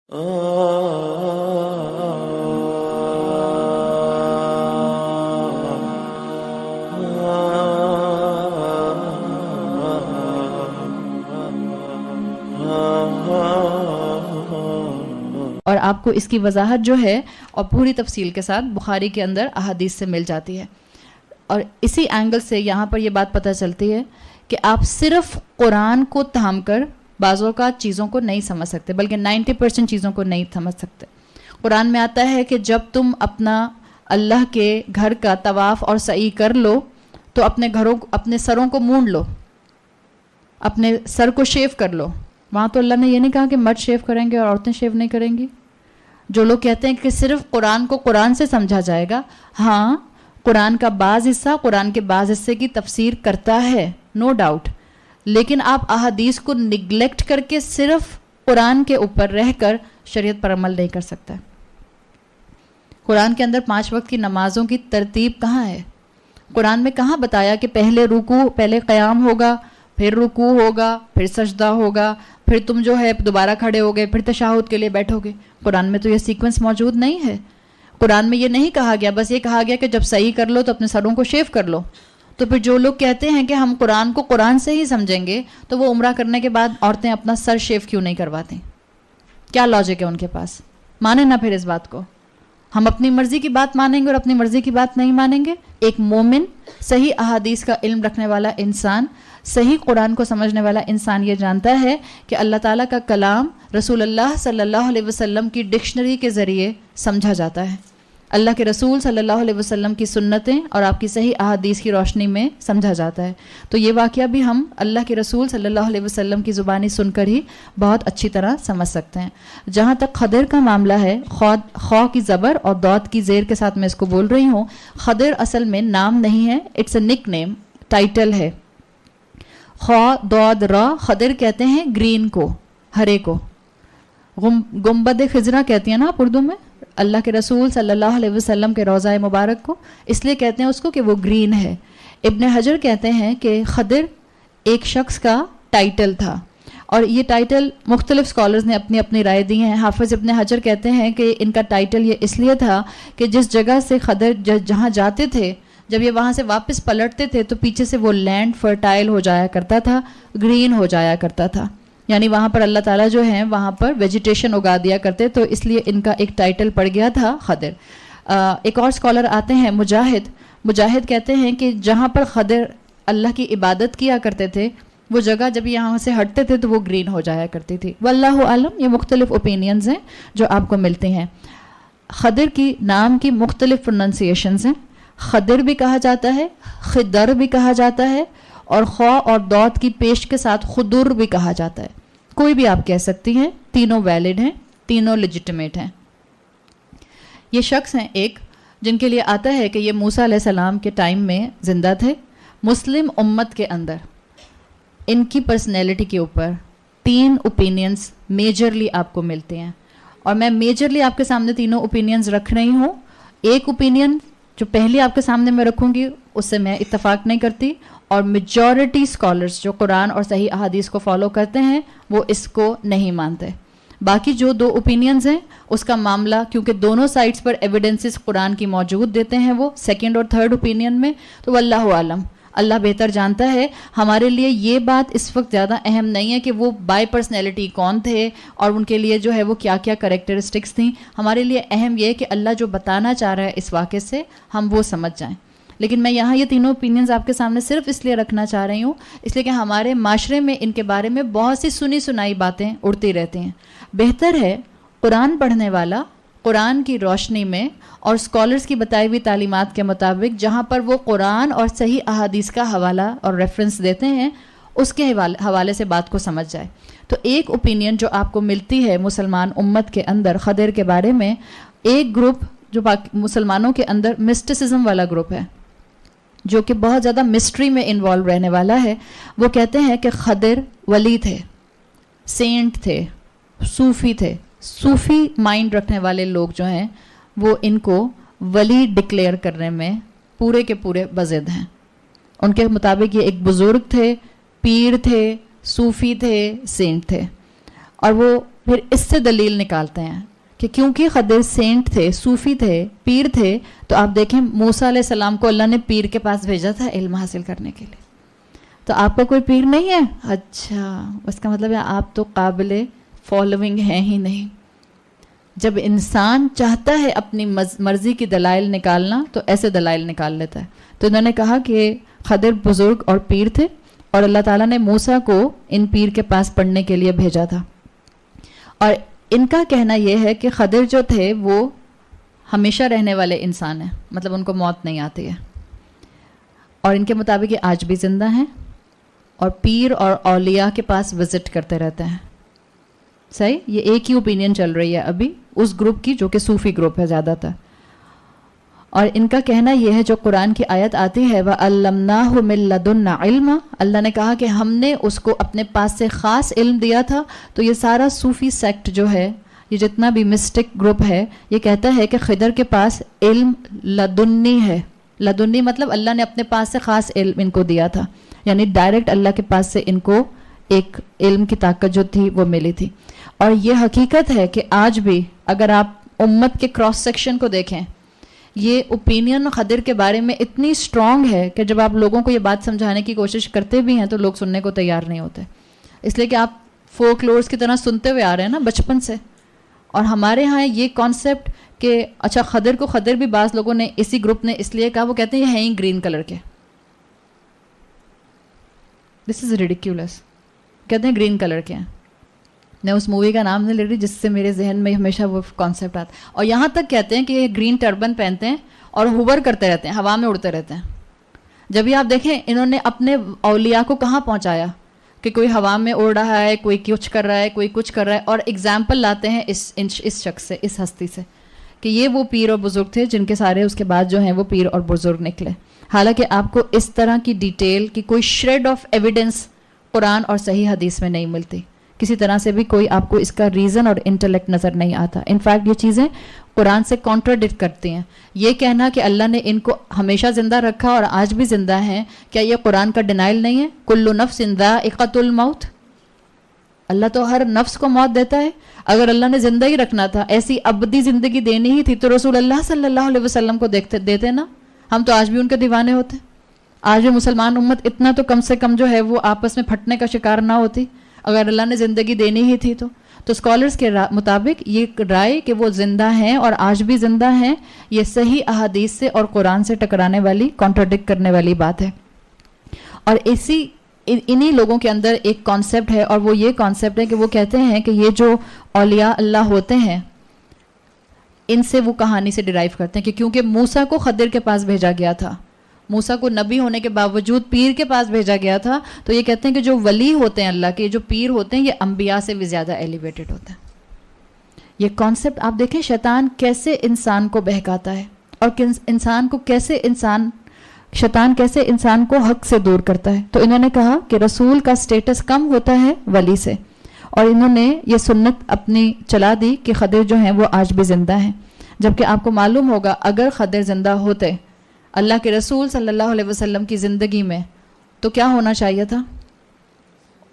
اور آپ کو اس کی وضاحت جو ہے اور پوری تفصیل کے ساتھ بخاری کے اندر احادیث سے مل جاتی ہے. اور اسی اینگل سے یہاں پر یہ بات پتہ چلتی ہے کہ آپ صرف قرآن کو تھام کر بعض اوقات چیزوں کو نہیں سمجھ سکتے، بلکہ 90% چیزوں کو نہیں سمجھ سکتے. قرآن میں آتا ہے کہ جب تم اپنا اللہ کے گھر کا طواف اور سعی کر لو تو اپنے سروں کو مونڈ لو، اپنے سر کو شیو کر لو. وہاں تو اللہ نے یہ نہیں کہا کہ مرد شیو کریں گے اور عورتیں شیو نہیں کریں گی. جو لوگ کہتے ہیں کہ صرف قرآن کو قرآن سے سمجھا جائے گا، ہاں قرآن کا بعض حصہ قرآن کے بعض حصے کی تفسیر کرتا ہے، نو ڈاؤٹ، لیکن آپ احادیث کو نگلیکٹ کر کے صرف قرآن کے اوپر رہ کر شریعت پر عمل نہیں کر سکتا. قرآن کے اندر 5 وقت کی نمازوں کی ترتیب کہاں ہے؟ قرآن میں کہاں بتایا کہ پہلے قیام ہوگا، پھر رکوع ہوگا، پھر سجدہ ہوگا، پھر تم جو ہے دوبارہ کھڑے ہوگے، پھر تشہد کے لیے بیٹھو گے؟ قرآن میں تو یہ سیکوینس موجود نہیں ہے. قرآن میں یہ نہیں کہا گیا، بس یہ کہا گیا کہ جب صحیح کر لو تو اپنے سروں کو شیو کر لو. تو پھر جو لوگ کہتے ہیں کہ ہم قرآن کو قرآن سے ہی سمجھیں گے تو وہ عمرہ کرنے کے بعد عورتیں اپنا سر شیو کیوں نہیں کرواتی؟ کیا لاجک ہے ان کے پاس؟ مانیں نہ پھر اس بات کو. ہم اپنی مرضی کی بات مانیں گے اور اپنی مرضی کی بات نہیں مانیں گے. ایک مومن، صحیح احادیث کا علم رکھنے والا انسان، صحیح قرآن کو سمجھنے والا انسان یہ جانتا ہے کہ اللہ تعالیٰ کا کلام رسول اللہ صلی اللہ علیہ وسلم کی ڈکشنری کے ذریعے سمجھا جاتا ہے. اللہ کے رسول صلی اللہ علیہ وسلم کی سنتیں اور آپ کی صحیح احادیث کی روشنی میں سمجھا جاتا ہے. تو یہ واقعہ بھی ہم اللہ کے رسول صلی اللہ علیہ وسلم کی زبانی سن کر ہی بہت اچھی طرح سمجھ سکتے ہیں. جہاں تک خضر کا معاملہ ہے، خا کی زبر اور داد کی زیر کے ساتھ میں اس کو بول رہی ہوں. خضر اصل میں نام نہیں ہے، اٹس اے نک نیم، ٹائٹل ہے. خا داد را، خضر کہتے ہیں گرین کو، ہرے کو. گنبد خضرا کہتی ہیں نا آپ اردو میں اللہ کے رسول صلی اللہ علیہ وسلم کے روضہ مبارک کو، اس لیے کہتے ہیں اس کو کہ وہ گرین ہے. ابن حجر کہتے ہیں کہ خضر ایک شخص کا ٹائٹل تھا، اور یہ ٹائٹل مختلف سکالرز نے اپنی اپنی رائے دی ہیں. حافظ ابن حجر کہتے ہیں کہ ان کا ٹائٹل یہ اس لیے تھا کہ جس جگہ سے خضر جہاں جاتے تھے، جب یہ وہاں سے واپس پلٹتے تھے تو پیچھے سے وہ لینڈ فرٹائل ہو جایا کرتا تھا، گرین ہو جایا کرتا تھا. یعنی وہاں پر اللہ تعالیٰ جو ہیں وہاں پر ویجیٹیشن اگا دیا کرتے، تو اس لیے ان کا ایک ٹائٹل پڑ گیا تھا خضر. ایک اور اسکالر آتے ہیں مجاہد کہتے ہیں کہ جہاں پر خضر اللہ کی عبادت کیا کرتے تھے وہ جگہ جب یہاں سے ہٹتے تھے تو وہ گرین ہو جایا کرتی تھی. واللہ عالم. یہ مختلف اوپینینز ہیں جو آپ کو ملتے ہیں. خضر کی نام کی مختلف پروننسیشنز ہیں. خضر بھی کہا جاتا ہے، خضر بھی کہا جاتا ہے، اور خا اور داد کی پیش کے ساتھ خدر بھی کہا جاتا ہے. کوئی بھی آپ کہہ سکتی ہیں، تینوں ویلڈ ہیں، تینوں لیجٹمیٹ ہیں. یہ شخص ہیں ایک جن کے لیے آتا ہے کہ یہ موسیٰ علیہ السلام کے ٹائم میں زندہ تھے. مسلم امت کے اندر ان کی پرسنالٹی کے اوپر 3 اوپینینز میجرلی آپ کو ملتے ہیں، اور میں میجرلی آپ کے سامنے تینوں اوپینینز رکھ رہی ہوں. ایک اوپینین جو پہلی آپ کے سامنے میں رکھوں گی اس سے میں اتفاق نہیں کرتی، اور میجورٹی اسکالرز جو قرآن اور صحیح احادیث کو فالو کرتے ہیں وہ اس کو نہیں مانتے. باقی جو 2 اوپینینز ہیں اس کا معاملہ کیونکہ دونوں سائڈز پر ایویڈنسز قرآن کی موجود دیتے ہیں، وہ سیکنڈ اور تھرڈ اوپینین میں. تو واللہ عالم، اللہ بہتر جانتا ہے. ہمارے لیے یہ بات اس وقت زیادہ اہم نہیں ہے کہ وہ بائی پرسنالٹی کون تھے اور ان کے لیے جو ہے وہ کیا کیا کریکٹرسٹکس تھیں. ہمارے لیے اہم یہ ہے کہ اللہ جو بتانا چاہ رہا ہے اس واقعے سے ہم وہ سمجھ جائیں. لیکن میں یہاں یہ تینوں اوپینینز آپ کے سامنے صرف اس لیے رکھنا چاہ رہی ہوں اس لیے کہ ہمارے معاشرے میں ان کے بارے میں بہت سی سنی سنائی باتیں اڑتی رہتی ہیں. بہتر ہے قرآن پڑھنے والا قرآن کی روشنی میں اور اسکالرز کی بتائی ہوئی تعلیمات کے مطابق جہاں پر وہ قرآن اور صحیح احادیث کا حوالہ اور ریفرنس دیتے ہیں اس کے حوالے سے بات کو سمجھ جائے. تو ایک اوپینین جو آپ کو ملتی ہے مسلمان امت کے اندر خضر کے بارے میں، ایک گروپ جو مسلمانوں کے اندر مسٹسزم والا گروپ ہے جو کہ بہت زیادہ مسٹری میں انوالو رہنے والا ہے، وہ کہتے ہیں کہ خضر ولی تھے، سینٹ تھے، صوفی تھے. صوفی مائنڈ رکھنے والے لوگ جو ہیں وہ ان کو ولی ڈکلیئر کرنے میں پورے کے پورے بضد ہیں. ان کے مطابق یہ ایک بزرگ تھے، پیر تھے، صوفی تھے، سینٹ تھے. اور وہ پھر اس سے دلیل نکالتے ہیں کہ کیونکہ خضر سینٹ تھے، صوفی تھے، پیر تھے، تو آپ دیکھیں موسیٰ علیہ السلام کو اللہ نے پیر کے پاس بھیجا تھا علم حاصل کرنے کے لیے. تو آپ کا کوئی پیر نہیں ہے؟ اچھا، اس کا مطلب ہے آپ تو قابل فالوئنگ ہیں ہی نہیں. جب انسان چاہتا ہے اپنی مرضی کی دلائل نکالنا تو ایسے دلائل نکال لیتا ہے. تو انہوں نے کہا کہ خضر بزرگ اور پیر تھے اور اللہ تعالیٰ نے موسیٰ کو ان پیر کے پاس پڑھنے کے لیے بھیجا تھا. اور ان کا کہنا یہ ہے کہ خضر جو تھے وہ ہمیشہ رہنے والے انسان ہیں، مطلب ان کو موت نہیں آتی ہے، اور ان کے مطابق یہ آج بھی زندہ ہیں اور پیر اور اولیاء کے پاس وزٹ کرتے رہتے ہیں. صحیح، یہ ایک ہی اوپینین چل رہی ہے ابھی اس گروپ کی جو کہ صوفی گروپ ہے زیادہ تر. اور ان کا کہنا یہ ہے، جو قرآن کی آیت آتی ہے وَعَلَّمْنَاهُ مِن لَّدُنَّا عِلْمًا، اللہ نے کہا کہ ہم نے اس کو اپنے پاس سے خاص علم دیا تھا. تو یہ سارا صوفی سیکٹ جو ہے، یہ جتنا بھی مسٹک گروپ ہے، یہ کہتا ہے کہ خضر کے پاس علم لدنی ہے. لدنی مطلب اللہ نے اپنے پاس سے خاص علم ان کو دیا تھا، یعنی ڈائریکٹ اللہ کے پاس سے ان کو ایک علم کی طاقت جو تھی وہ ملی تھی. اور یہ حقیقت ہے کہ آج بھی اگر آپ امت کے کراس سیکشن کو دیکھیں، یہ اوپینین خضر کے بارے میں اتنی اسٹرانگ ہے کہ جب آپ لوگوں کو یہ بات سمجھانے کی کوشش کرتے بھی ہیں تو لوگ سننے کو تیار نہیں ہوتے، اس لیے کہ آپ فولک لورس کی طرح سنتے ہوئے آ رہے ہیں نا بچپن سے. اور ہمارے ہاں یہ کانسیپٹ کہ اچھا خضر کو خضر بھی بعض لوگوں نے اسی گروپ نے اس لیے کہا، وہ کہتے ہیں یہ ہیں ہی گرین کلر کے. دس از ریڈیکیولس، کہتے ہیں گرین کلر کے ہیں. میں اس مووی کا نام نہیں لے رہی جس سے میرے ذہن میں ہمیشہ وہ کانسیپٹ آتا. اور یہاں تک کہتے ہیں کہ یہ گرین ٹربن پہنتے ہیں اور ہوور کرتے رہتے ہیں، ہوا میں اڑتے رہتے ہیں. جب بھی آپ دیکھیں انہوں نے اپنے اولیاء کو کہاں پہنچایا کہ کوئی ہوا میں اڑ رہا ہے، کوئی کچھ کر رہا ہے، کوئی کچھ کر رہا ہے. اور ایگزامپل لاتے ہیں اس شخص سے، اس ہستی سے، کہ یہ وہ پیر اور بزرگ تھے جن کے سارے اس کے بعد جو ہیں وہ پیر اور بزرگ نکلے. حالانکہ آپ کو اس طرح کی ڈیٹیل کی کوئی شریڈ آف ایویڈنس قرآن اور صحیح حدیث میں نہیں ملتی. کسی طرح سے بھی کوئی آپ کو اس کا ریزن اور انٹلیکٹ نظر نہیں آتا. انفیکٹ یہ چیزیں قرآن سے کانٹراڈکٹ کرتی ہیں. یہ کہنا کہ اللہ نے ان کو ہمیشہ زندہ رکھا اور آج بھی زندہ ہیں، کیا یہ قرآن کا ڈینائل نہیں ہے؟ کل نفس ذائقۃ الموت، اللہ تو ہر نفس کو موت دیتا ہے. اگر اللہ نے زندہ ہی رکھنا تھا، ایسی ابدی زندگی دینی ہی تھی تو رسول اللہ صلی اللہ علیہ وسلم کو دیتے نا. ہم تو آج بھی ان کے دیوانے ہوتے. آج بھی مسلمان امت اتنا تو کم سے کم جو ہے وہ آپس میں پھٹنے کا شکار نہ ہوتی اگر اللہ نے زندگی دینی ہی تھی. تو اسکالرس کے مطابق یہ رائے کہ وہ زندہ ہیں اور آج بھی زندہ ہیں، یہ صحیح احادیث سے اور قرآن سے ٹکرانے والی، کانٹراڈکٹ کرنے والی بات ہے. اور انہی لوگوں کے اندر ایک کانسیپٹ ہے، اور وہ یہ کانسیپٹ ہے کہ وہ کہتے ہیں کہ یہ جو اولیاء اللہ ہوتے ہیں ان سے وہ کہانی سے ڈرائیو کرتے ہیں کہ کیونکہ موسیٰ کو خضر کے پاس بھیجا گیا تھا، موسیٰ کو نبی ہونے کے باوجود پیر کے پاس بھیجا گیا تھا. تو یہ کہتے ہیں کہ جو ولی ہوتے ہیں اللہ کے، جو پیر ہوتے ہیں، یہ انبیاء سے بھی زیادہ ایلیویٹڈ ہوتے ہیں. یہ کانسیپٹ آپ دیکھیں شیطان کیسے انسان کو بہکاتا ہے، اور شیطان کیسے انسان کو حق سے دور کرتا ہے. تو انہوں نے کہا کہ رسول کا سٹیٹس کم ہوتا ہے ولی سے، اور انہوں نے یہ سنت اپنی چلا دی کہ خضر جو ہیں وہ آج بھی زندہ ہیں. جبکہ آپ کو معلوم ہوگا اگر خضر زندہ ہوتے اللہ کے رسول صلی اللہ علیہ وسلم کی زندگی میں تو کیا ہونا چاہیے تھا؟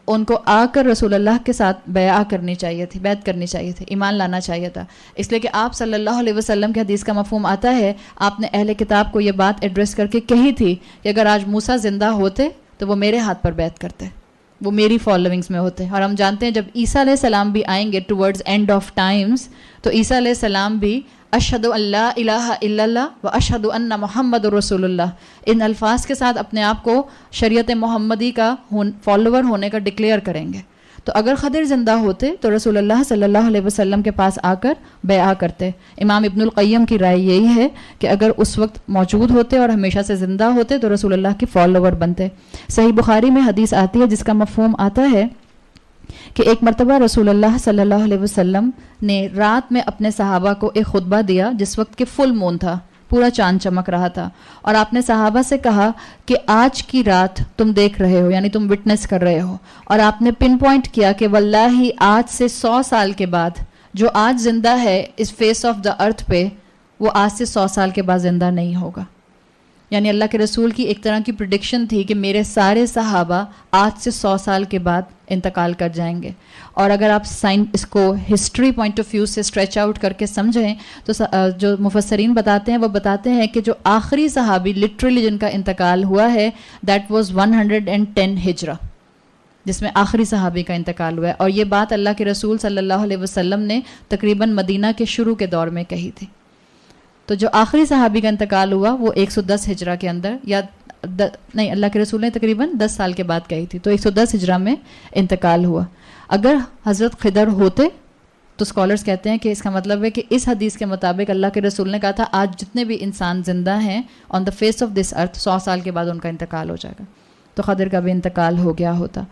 ان کو آ کر رسول اللہ کے ساتھ بیعت کرنی چاہیے تھی، ایمان لانا چاہیے تھا. اس لیے کہ آپ صلی اللہ علیہ وسلم کے حدیث کا مفہوم آتا ہے، آپ نے اہل کتاب کو یہ بات ایڈریس کر کے کہی تھی کہ اگر آج موسیٰ زندہ ہوتے تو وہ میرے ہاتھ پر بیعت کرتے، وہ میری فالوئنگز میں ہوتے. اور ہم جانتے ہیں جب عیسیٰ علیہ السلام بھی آئیں گے ٹورڈز اینڈ آف ٹائمز، تو عیسیٰ علیہ السلام بھی اشہد ان لا الہ الا اللہ و اشہد ان محمد رسول اللہ، ان الفاظ کے ساتھ اپنے آپ کو شریعت محمدی کا فالوور ہونے کا ڈکلیئر کریں گے. تو اگر خضر زندہ ہوتے تو رسول اللہ صلی اللہ علیہ وسلم کے پاس آ کر بیعت کرتے. امام ابن القیم کی رائے یہی ہے کہ اگر اس وقت موجود ہوتے اور ہمیشہ سے زندہ ہوتے تو رسول اللہ کے فالوور بنتے. صحیح بخاری میں حدیث آتی ہے جس کا مفہوم آتا ہے کہ ایک مرتبہ رسول اللہ صلی اللہ علیہ وسلم نے رات میں اپنے صحابہ کو ایک خطبہ دیا جس وقت کہ فل مون تھا، پورا چاند چمک رہا تھا، اور آپ نے صحابہ سے کہا کہ آج کی رات تم دیکھ رہے ہو، یعنی تم وٹنس کر رہے ہو. اور آپ نے پن پوائنٹ کیا کہ واللہ آج سے 100 سال کے بعد جو آج زندہ ہے اس فیس آف دا ارتھ پہ، وہ آج سے 100 سال کے بعد زندہ نہیں ہوگا. یعنی اللہ کے رسول کی ایک طرح کی پریڈکشن تھی کہ میرے سارے صحابہ آج سے 100 سال کے بعد انتقال کر جائیں گے. اور اگر آپ اس کو ہسٹری پوائنٹ آف ویو سے اسٹریچ آؤٹ کر کے سمجھیں تو جو مفسرین بتاتے ہیں وہ بتاتے ہیں کہ جو آخری صحابی لٹرلی جن کا انتقال ہوا ہے دیٹ واز 110 ہجرہ، جس میں آخری صحابی کا انتقال ہوا ہے. اور یہ بات اللہ کے رسول صلی اللہ علیہ وسلم نے تقریباً مدینہ کے شروع کے دور میں کہی تھی. تو جو آخری صحابی کا انتقال ہوا وہ 110 ہجرہ کے اندر، یا نہیں، اللہ کے رسول نے تقریباً 10 سال کے بعد کہی تھی، تو 110 ہجرہ میں انتقال ہوا. اگر حضرت خضر ہوتے تو اسکالرس کہتے ہیں کہ اس کا مطلب ہے کہ اس حدیث کے مطابق اللہ کے رسول نے کہا تھا آج جتنے بھی انسان زندہ ہیں آن دا فیس آف دس ارتھ 100 سال کے بعد ان کا انتقال ہو جائے گا، تو خضر کا بھی انتقال ہو گیا ہوتا.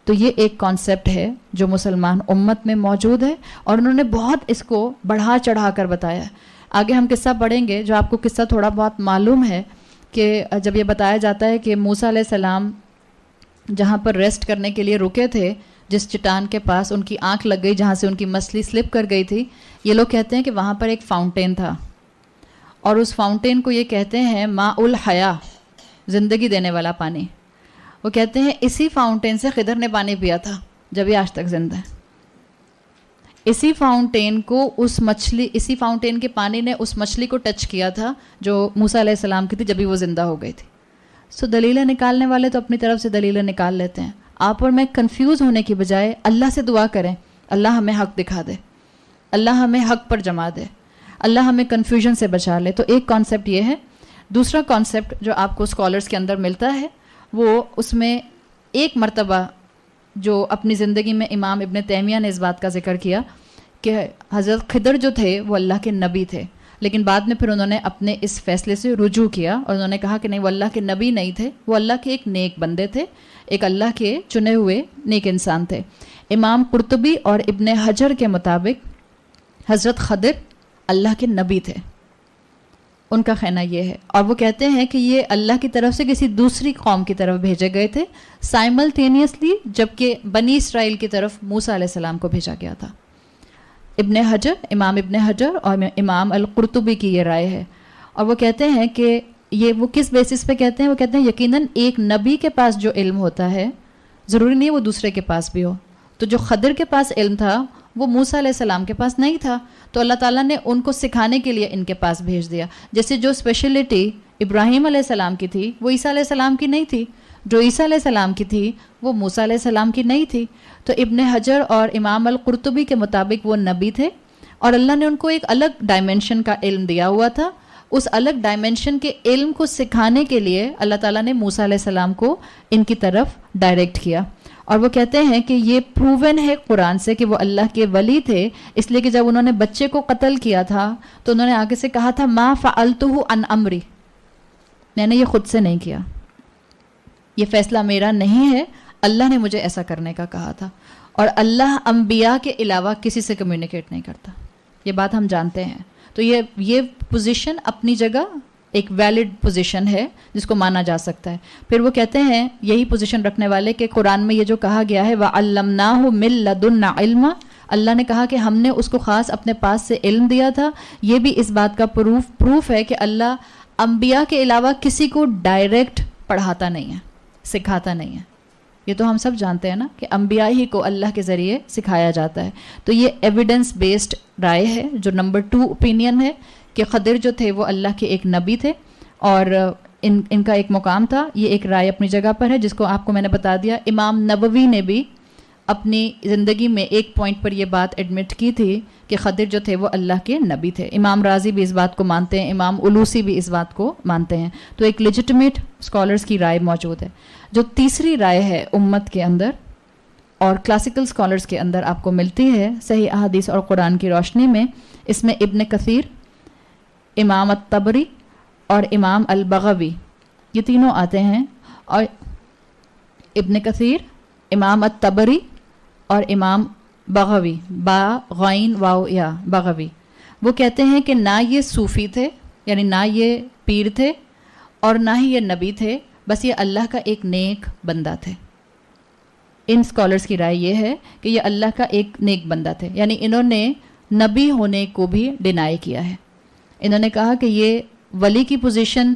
تو یہ ایک کانسیپٹ ہے جو مسلمان امت میں موجود ہے، اور انہوں نے بہت اس کو بڑھا چڑھا کر بتایا ہے. آگے ہم قصہ پڑھیں گے، جو آپ کو قصہ تھوڑا بہت معلوم ہے، کہ جب یہ بتایا جاتا ہے کہ موسیٰ علیہ السلام جہاں پر ریسٹ کرنے کے لیے رکے تھے، جس چٹان کے پاس ان کی آنکھ لگ گئی جہاں سے ان کی مچھلی سلپ کر گئی تھی، یہ لوگ کہتے ہیں کہ وہاں پر ایک فاؤنٹین تھا، اور اس فاؤنٹین کو یہ کہتے ہیں ماء الحیا، زندگی دینے والا پانی. وہ کہتے ہیں اسی فاؤنٹین سے خضر نے پانی پیا تھا جب یہ آج تک زندہ ہے. اسی فاؤنٹین کے پانی نے اس مچھلی کو ٹچ کیا تھا جو موسیٰ علیہ السلام کی تھی جب بھی وہ زندہ ہو گئی تھی. سو دلیلیں نکالنے والے تو اپنی طرف سے دلیلیں نکال لیتے ہیں. آپ اور میں کنفیوز ہونے کی بجائے اللہ سے دعا کریں اللہ ہمیں حق دکھا دے، اللہ ہمیں حق پر جما دے، اللہ ہمیں کنفیوژن سے بچا لے. تو ایک کانسیپٹ یہ ہے. دوسرا کانسیپٹ جو آپ کو اسکالرس کے اندر ملتا ہے وہ اس میں ایک مرتبہ جو اپنی زندگی میں امام ابن تیمیہ نے اس بات کا ذکر کیا کہ حضرت خضر جو تھے وہ اللہ کے نبی تھے، لیکن بعد میں پھر انہوں نے اپنے اس فیصلے سے رجوع کیا اور انہوں نے کہا کہ نہیں، وہ اللہ کے نبی نہیں تھے، وہ اللہ کے ایک نیک بندے تھے، ایک اللہ کے چنے ہوئے نیک انسان تھے. امام قرطبی اور ابن حجر کے مطابق حضرت خضر اللہ کے نبی تھے، ان کا کہنا یہ ہے. اور وہ کہتے ہیں کہ یہ اللہ کی طرف سے کسی دوسری قوم کی طرف بھیجے گئے تھے سائملٹینیسلی، جبکہ بنی اسرائیل کی طرف موسیٰ علیہ السلام کو بھیجا گیا تھا. امام ابن حجر اور امام القرطبی کی یہ رائے ہے. اور وہ کہتے ہیں کہ یہ وہ کس بیسس پہ کہتے ہیں؟ وہ کہتے ہیں یقیناً ایک نبی کے پاس جو علم ہوتا ہے ضروری نہیں ہے وہ دوسرے کے پاس بھی ہو. تو جو خضر کے پاس علم تھا وہ موسیٰ علیہ السلام کے پاس نہیں تھا، تو اللہ تعالیٰ نے ان کو سکھانے کے لیے ان کے پاس بھیج دیا. جیسے جو اسپیشلٹی ابراہیم علیہ السلام کی تھی وہ عیسیٰ علیہ السلام کی نہیں تھی، جو عیسیٰ علیہ السلام کی تھی وہ موسیٰ علیہ السلام کی نہیں تھی. تو ابن حجر اور امام القرطبی کے مطابق وہ نبی تھے، اور اللہ نے ان کو ایک الگ ڈائمینشن کا علم دیا ہوا تھا. اس الگ ڈائمینشن کے علم کو سکھانے کے لیے اللہ تعالیٰ نے موسیٰ علیہ السلام کو ان کی طرف ڈائریکٹ کیا. اور وہ کہتے ہیں کہ یہ پروون ہے قرآن سے کہ وہ اللہ کے ولی تھے، اس لیے کہ جب انہوں نے بچے کو قتل کیا تھا تو انہوں نے آگے سے کہا تھا ما فعلتہ عن امری، میں نے یہ خود سے نہیں کیا، یہ فیصلہ میرا نہیں ہے، اللہ نے مجھے ایسا کرنے کا کہا تھا. اور اللہ انبیاء کے علاوہ کسی سے کمیونیکیٹ نہیں کرتا، یہ بات ہم جانتے ہیں. تو یہ پوزیشن اپنی جگہ ایک ویلڈ پوزیشن ہے جس کو مانا جا سکتا ہے. پھر وہ کہتے ہیں یہی پوزیشن رکھنے والے کہ قرآن میں یہ جو کہا گیا ہے وَعَلَّمْنَاهُ مِن لَدُنَّا عِلْمًا، اللہ نے کہا کہ ہم نے اس کو خاص اپنے پاس سے علم دیا تھا. یہ بھی اس بات کا پروف ہے کہ اللہ انبیاء کے علاوہ کسی کو ڈائریکٹ پڑھاتا نہیں ہے، سکھاتا نہیں ہے. یہ تو ہم سب جانتے ہیں نا کہ انبیاء ہی کو اللہ کے ذریعے سکھایا جاتا ہے. تو یہ ایویڈنس بیسڈ رائے ہے. جو نمبر 2 اوپینین ہے کہ خضر جو تھے وہ اللہ کے ایک نبی تھے اور ان کا ایک مقام تھا. یہ ایک رائے اپنی جگہ پر ہے جس کو آپ کو میں نے بتا دیا. امام نبوی نے بھی اپنی زندگی میں ایک پوائنٹ پر یہ بات ایڈمٹ کی تھی کہ خضر جو تھے وہ اللہ کے نبی تھے. امام رازی بھی اس بات کو مانتے ہیں، امام علوسی بھی اس بات کو مانتے ہیں. تو ایک لیجٹمیٹ اسکالرس کی رائے موجود ہے. جو تیسری رائے ہے امت کے اندر اور کلاسیکل اسکالرس کے اندر آپ کو ملتی ہے صحیح احادیث اور قرآن کی روشنی میں، اس میں ابن کثیر، امام الطبری اور امام البغوی یہ تینوں آتے ہیں. اور ابن کثیر، امام الطبری اور امام بغوی، با غین واو یا بغوی، وہ کہتے ہیں کہ نہ یہ صوفی تھے، یعنی نہ یہ پیر تھے اور نہ ہی یہ نبی تھے، بس یہ اللہ کا ایک نیک بندہ تھے. ان اسکالرس کی رائے یہ ہے کہ یہ اللہ کا ایک نیک بندہ تھے، یعنی انہوں نے نبی ہونے کو بھی ڈینائی کیا ہے. انہوں نے کہا کہ یہ ولی کی پوزیشن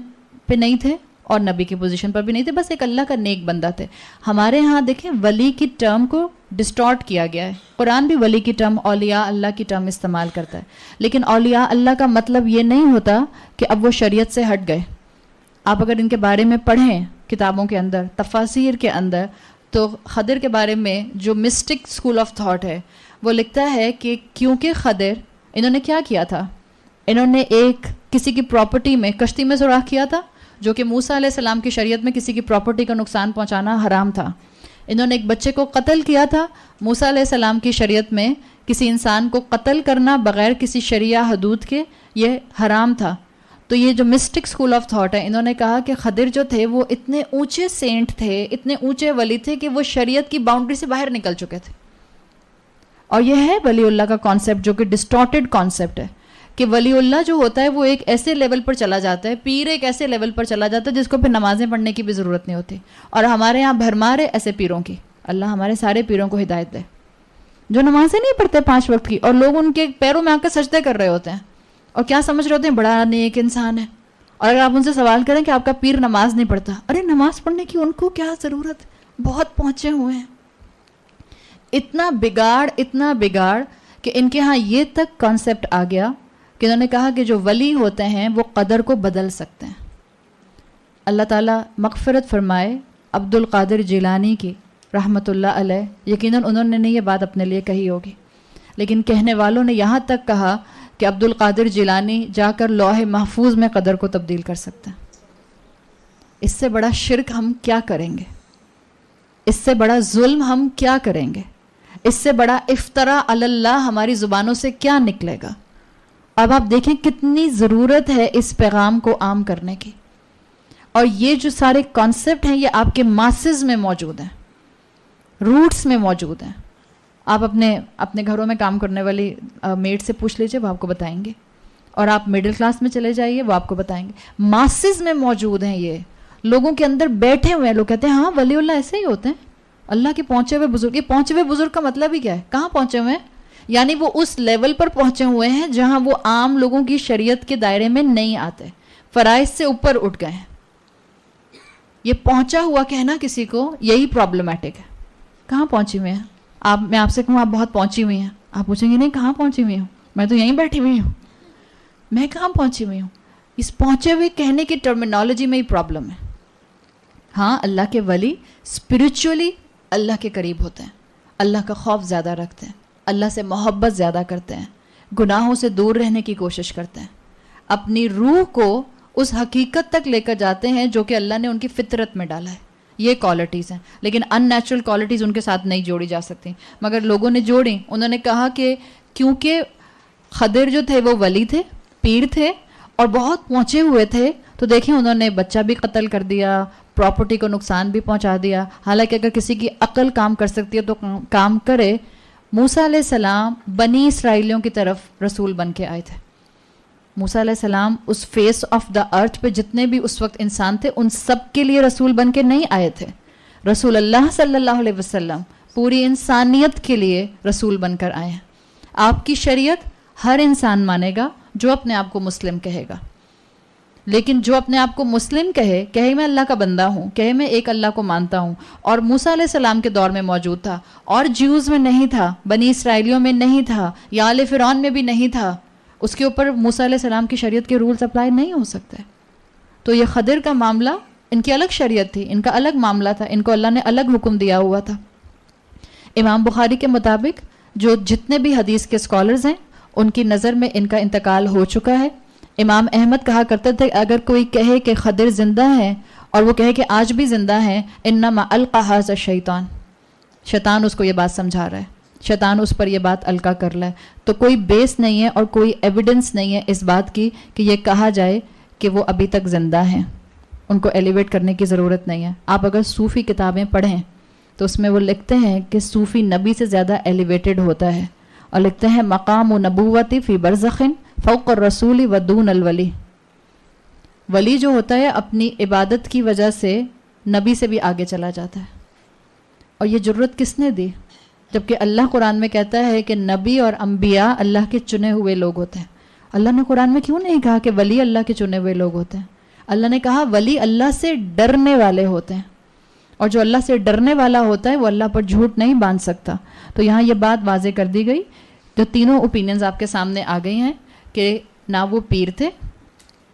پہ نہیں تھے اور نبی کی پوزیشن پر بھی نہیں تھے, بس ایک اللہ کا نیک بندہ تھے. ہمارے ہاں دیکھیں ولی کی ٹرم کو ڈسٹارٹ کیا گیا ہے. قرآن بھی ولی کی ٹرم, اولیاء اللہ کی ٹرم استعمال کرتا ہے, لیکن اولیاء اللہ کا مطلب یہ نہیں ہوتا کہ اب وہ شریعت سے ہٹ گئے. آپ اگر ان کے بارے میں پڑھیں کتابوں کے اندر, تفاسیر کے اندر, تو خضر کے بارے میں جو مسٹک اسکول آف تھاٹ ہے وہ لکھتا ہے کہ کیونکہ خضر, انہوں نے کیا کیا تھا, انہوں نے ایک کسی کی پراپرٹی میں کشتی میں سوراخ کیا تھا, جو کہ موسیٰ علیہ السلام کی شریعت میں کسی کی پراپرٹی کا نقصان پہنچانا حرام تھا. انہوں نے ایک بچے کو قتل کیا تھا, موسیٰ علیہ السلام کی شریعت میں کسی انسان کو قتل کرنا بغیر کسی شریعہ حدود کے یہ حرام تھا. تو یہ جو مسٹک اسکول آف تھاٹ ہے, انہوں نے کہا کہ خضر جو تھے وہ اتنے اونچے سینٹ تھے, اتنے اونچے ولی تھے کہ وہ شریعت کی باؤنڈری سے باہر نکل چکے تھے. اور یہ ہے ولی اللہ کا کانسیپٹ جو کہ ڈسٹارٹیڈ کانسیپٹ ہے, کہ ولی اللہ جو ہوتا ہے وہ ایک ایسے لیول پر چلا جاتا ہے, پیر ایک ایسے لیول پر چلا جاتا ہے جس کو پھر نمازیں پڑھنے کی بھی ضرورت نہیں ہوتی. اور ہمارے یہاں بھرمار ہے ایسے پیروں کی. اللہ ہمارے سارے پیروں کو ہدایت دے جو نمازیں نہیں پڑھتے 5 وقت کی, اور لوگ ان کے پیروں میں آ کر سجدے کر رہے ہوتے ہیں اور کیا سمجھ رہے ہوتے ہیں بڑا نیک انسان ہے. اور اگر آپ ان سے سوال کریں کہ آپ کا پیر نماز نہیں پڑھتا, ارے نماز پڑھنے کی ان کو کیا ضرورت, بہت پہنچے ہوئے ہیں. اتنا بگاڑ کہ ان کے ہاں یہ تک کانسیپٹ آ گیا کہ انہوں نے کہا کہ جو ولی ہوتے ہیں وہ قدر کو بدل سکتے ہیں. اللہ تعالیٰ مغفرت فرمائے عبد القادر جیلانی کی رحمۃ اللہ علیہ. یقیناً انہوں نے نہیں یہ بات اپنے لیے کہی ہوگی, لیکن کہنے والوں نے یہاں تک کہا کہ عبد القادر جیلانی جا کر لوح محفوظ میں قدر کو تبدیل کر سکتے ہیں. اس سے بڑا شرک ہم کیا کریں گے, اس سے بڑا ظلم ہم کیا کریں گے, اس سے بڑا افتراء علی اللہ ہماری زبانوں سے کیا نکلے گا. اب آپ دیکھیں کتنی ضرورت ہے اس پیغام کو عام کرنے کی. اور یہ جو سارے کانسیپٹ ہیں یہ آپ کے ماسز میں موجود ہیں, روٹس میں موجود ہیں. آپ اپنے گھروں میں کام کرنے والی میڈ سے پوچھ لیجئے, وہ آپ کو بتائیں گے. اور آپ مڈل کلاس میں چلے جائیے, وہ آپ کو بتائیں گے. ماسز میں موجود ہیں, یہ لوگوں کے اندر بیٹھے ہوئے ہیں. لوگ کہتے ہیں ہاں ولی اللہ ایسے ہی ہوتے ہیں, اللہ کے پہنچے ہوئے بزرگ. یہ پہنچے ہوئے بزرگ کا مطلب ہی کیا ہے, کہاں پہنچے ہوئے ہیں؟ یعنی وہ اس لیول پر پہنچے ہوئے ہیں جہاں وہ عام لوگوں کی شریعت کے دائرے میں نہیں آتے, فرائض سے اوپر اٹھ گئے ہیں. یہ پہنچا ہوا کہنا کسی کو یہی پرابلمٹک ہے. کہاں پہنچی ہوئے ہیں آپ؟ میں آپ سے کہوں آپ بہت پہنچی ہوئی ہیں, آپ پوچھیں گے نہیں کہاں پہنچی ہوئی ہوں, میں تو یہیں بیٹھی ہوئی ہوں. میں کہاں پہنچی ہوئی ہوں؟ اس پہنچے ہوئے کہنے کی ٹرمینالوجی میں ہی پرابلم ہے. ہاں اللہ کے ولی اسپرچولی اللہ کے قریب ہوتے ہیں, اللہ کا خوف زیادہ رکھتے ہیں, اللہ سے محبت زیادہ کرتے ہیں, گناہوں سے دور رہنے کی کوشش کرتے ہیں, اپنی روح کو اس حقیقت تک لے کر جاتے ہیں جو کہ اللہ نے ان کی فطرت میں ڈالا ہے. یہ کوالٹیز ہیں, لیکن ان نیچرل کوالٹیز ان کے ساتھ نہیں جوڑی جا سکتی, مگر لوگوں نے جوڑی. انہوں نے کہا کہ کیونکہ خضر جو تھے وہ ولی تھے, پیر تھے اور بہت پہنچے ہوئے تھے, تو دیکھیں انہوں نے بچہ بھی قتل کر دیا, پراپرٹی کو نقصان بھی پہنچا دیا. حالانکہ اگر کسی کی عقل کام کر سکتی ہے تو کام کرے. موسیٰ علیہ السلام بنی اسرائیلیوں کی طرف رسول بن کے آئے تھے. موسیٰ علیہ السلام اس فیس آف دا ارتھ پہ جتنے بھی اس وقت انسان تھے ان سب کے لیے رسول بن کے نہیں آئے تھے. رسول اللہ صلی اللہ علیہ وسلم پوری انسانیت کے لیے رسول بن کر آئے ہیں. آپ کی شریعت ہر انسان مانے گا جو اپنے آپ کو مسلم کہے گا, لیکن جو اپنے آپ کو مسلم کہے میں اللہ کا بندہ ہوں, کہے میں ایک اللہ کو مانتا ہوں, اور موسیٰ علیہ السلام کے دور میں موجود تھا اور جیوز میں نہیں تھا, بنی اسرائیلیوں میں نہیں تھا, یا آل فرعون میں بھی نہیں تھا, اس کے اوپر موسیٰ علیہ السلام کی شریعت کے رولز اپلائی نہیں ہو سکتے. تو یہ خضر کا معاملہ, ان کی الگ شریعت تھی, ان کا الگ معاملہ تھا, ان کو اللہ نے الگ حکم دیا ہوا تھا. امام بخاری کے مطابق جو جتنے بھی حدیث کے اسکالرز ہیں ان کی نظر میں ان کا انتقال ہو چکا ہے. امام احمد کہا کرتے تھے اگر کوئی کہے کہ خضر زندہ ہے اور وہ کہے کہ آج بھی زندہ ہیں, انما القى هذا الشیطان, شیطان اس کو یہ بات سمجھا رہا ہے, شیطان اس پر یہ بات القا کر لے. تو کوئی بیس نہیں ہے اور کوئی ایویڈنس نہیں ہے اس بات کی کہ یہ کہا جائے کہ وہ ابھی تک زندہ ہیں. ان کو ایلیویٹ کرنے کی ضرورت نہیں ہے. آپ اگر صوفی کتابیں پڑھیں تو اس میں وہ لکھتے ہیں کہ صوفی نبی سے زیادہ ایلیویٹڈ ہوتا ہے, اور لکھتے ہیں مقام و نبوتی فی برزخ فوق الرسول و دون الولی. ولی جو ہوتا ہے اپنی عبادت کی وجہ سے نبی سے بھی آگے چلا جاتا ہے. اور یہ جرت کس نے دی؟ جبکہ اللہ قرآن میں کہتا ہے کہ نبی اور انبیاء اللہ کے چنے ہوئے لوگ ہوتے ہیں. اللہ نے قرآن میں کیوں نہیں کہا کہ ولی اللہ کے چنے ہوئے لوگ ہوتے ہیں؟ اللہ نے کہا ولی اللہ سے ڈرنے والے ہوتے ہیں، اور جو اللہ سے ڈرنے والا ہوتا ہے وہ اللہ پر جھوٹ نہیں باندھ سکتا. تو یہاں یہ بات واضح کر دی گئی. جو تینوں اوپینینز آپ کے سامنے آ گئی ہیں کہ نہ وہ پیر تھے،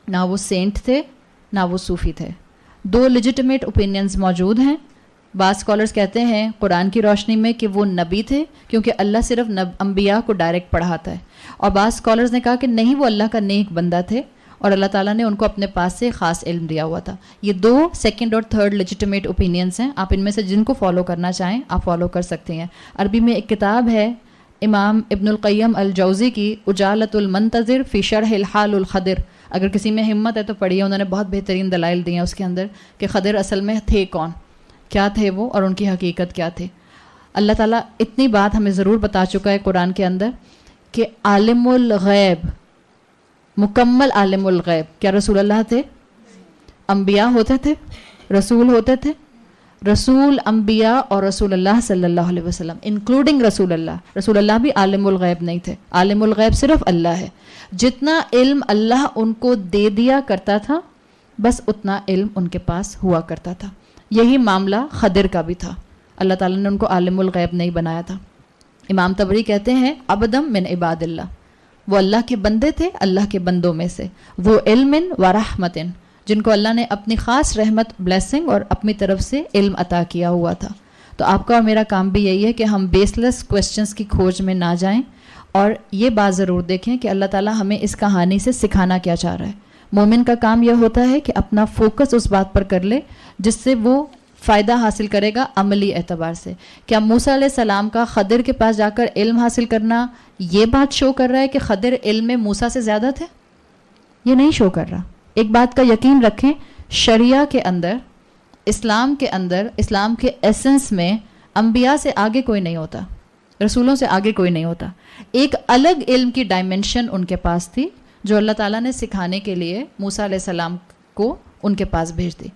نہ وہ سینٹ تھے، نہ وہ صوفی تھے. 2 لیجیٹمیٹ اوپینینز موجود ہیں. بعض اسکالرس کہتے ہیں قرآن کی روشنی میں کہ وہ نبی تھے کیونکہ اللہ صرف انبیاء کو ڈائریکٹ پڑھاتا ہے، اور بعض اسکالرس نے کہا کہ نہیں، وہ اللہ کا نیک بندہ تھے اور اللہ تعالیٰ نے ان کو اپنے پاس سے خاص علم دیا ہوا تھا. یہ 2 سیکنڈ اور تھرڈ لیجیٹمیٹ اوپینینس ہیں. آپ ان میں سے جن کو فالو کرنا چاہیں آپ فالو کر سکتے ہیں. عربی میں ایک کتاب ہے امام ابن القیم الجوزی کی، اجالۃ المنتظر فی شرح الحال الخضر. اگر کسی میں ہمت ہے تو پڑھیے، انہوں نے بہت بہترین دلائل دیے ہیں اس کے اندر کہ خضر اصل میں تھے کون، کیا تھے وہ، اور ان کی حقیقت کیا تھے. اللہ تعالیٰ اتنی بات ہمیں ضرور بتا چکا ہے قرآن کے اندر کہ عالم الغیب، مکمل عالم الغیب. کیا رسول اللہ تھے؟ انبیاء ہوتے تھے، رسول ہوتے تھے. رسول، انبیاء اور رسول اللہ صلی اللہ علیہ وسلم انکلوڈنگ رسول اللہ. رسول اللہ بھی عالم الغیب نہیں تھے. عالم الغیب صرف اللہ ہے. جتنا علم اللہ ان کو دے دیا کرتا تھا بس اتنا علم ان کے پاس ہوا کرتا تھا. یہی معاملہ خضر کا بھی تھا. اللہ تعالیٰ نے ان کو عالم الغیب نہیں بنایا تھا. امام طبری کہتے ہیں عبدم من عباد اللہ، وہ اللہ کے بندے تھے، اللہ کے بندوں میں سے. وہ علم و رحمت، جن کو اللہ نے اپنی خاص رحمت، بلیسنگ اور اپنی طرف سے علم عطا کیا ہوا تھا. تو آپ کا اور میرا کام بھی یہی ہے کہ ہم بیس لیس کویسچنس کی کھوج میں نہ جائیں، اور یہ بات ضرور دیکھیں کہ اللہ تعالیٰ ہمیں اس کہانی سے سکھانا کیا چاہ رہا ہے. مومن کا کام یہ ہوتا ہے کہ اپنا فوکس اس بات پر کر لے جس سے وہ فائدہ حاصل کرے گا عملی اعتبار سے. کیا موسیٰ علیہ السلام کا خضر کے پاس جا کر علم حاصل کرنا یہ بات شو کر رہا ہے کہ خضر علم میں موسیٰ سے زیادہ تھے؟ یہ نہیں شو کر رہا. ایک بات کا یقین رکھیں، شریعہ کے اندر، اسلام کے اندر، اسلام کے ایسنس میں انبیاء سے آگے کوئی نہیں ہوتا، رسولوں سے آگے کوئی نہیں ہوتا. ایک الگ علم کی ڈائمنشن ان کے پاس تھی جو اللہ تعالیٰ نے سکھانے کے لیے موسیٰ علیہ السلام کو ان کے پاس بھیج دی.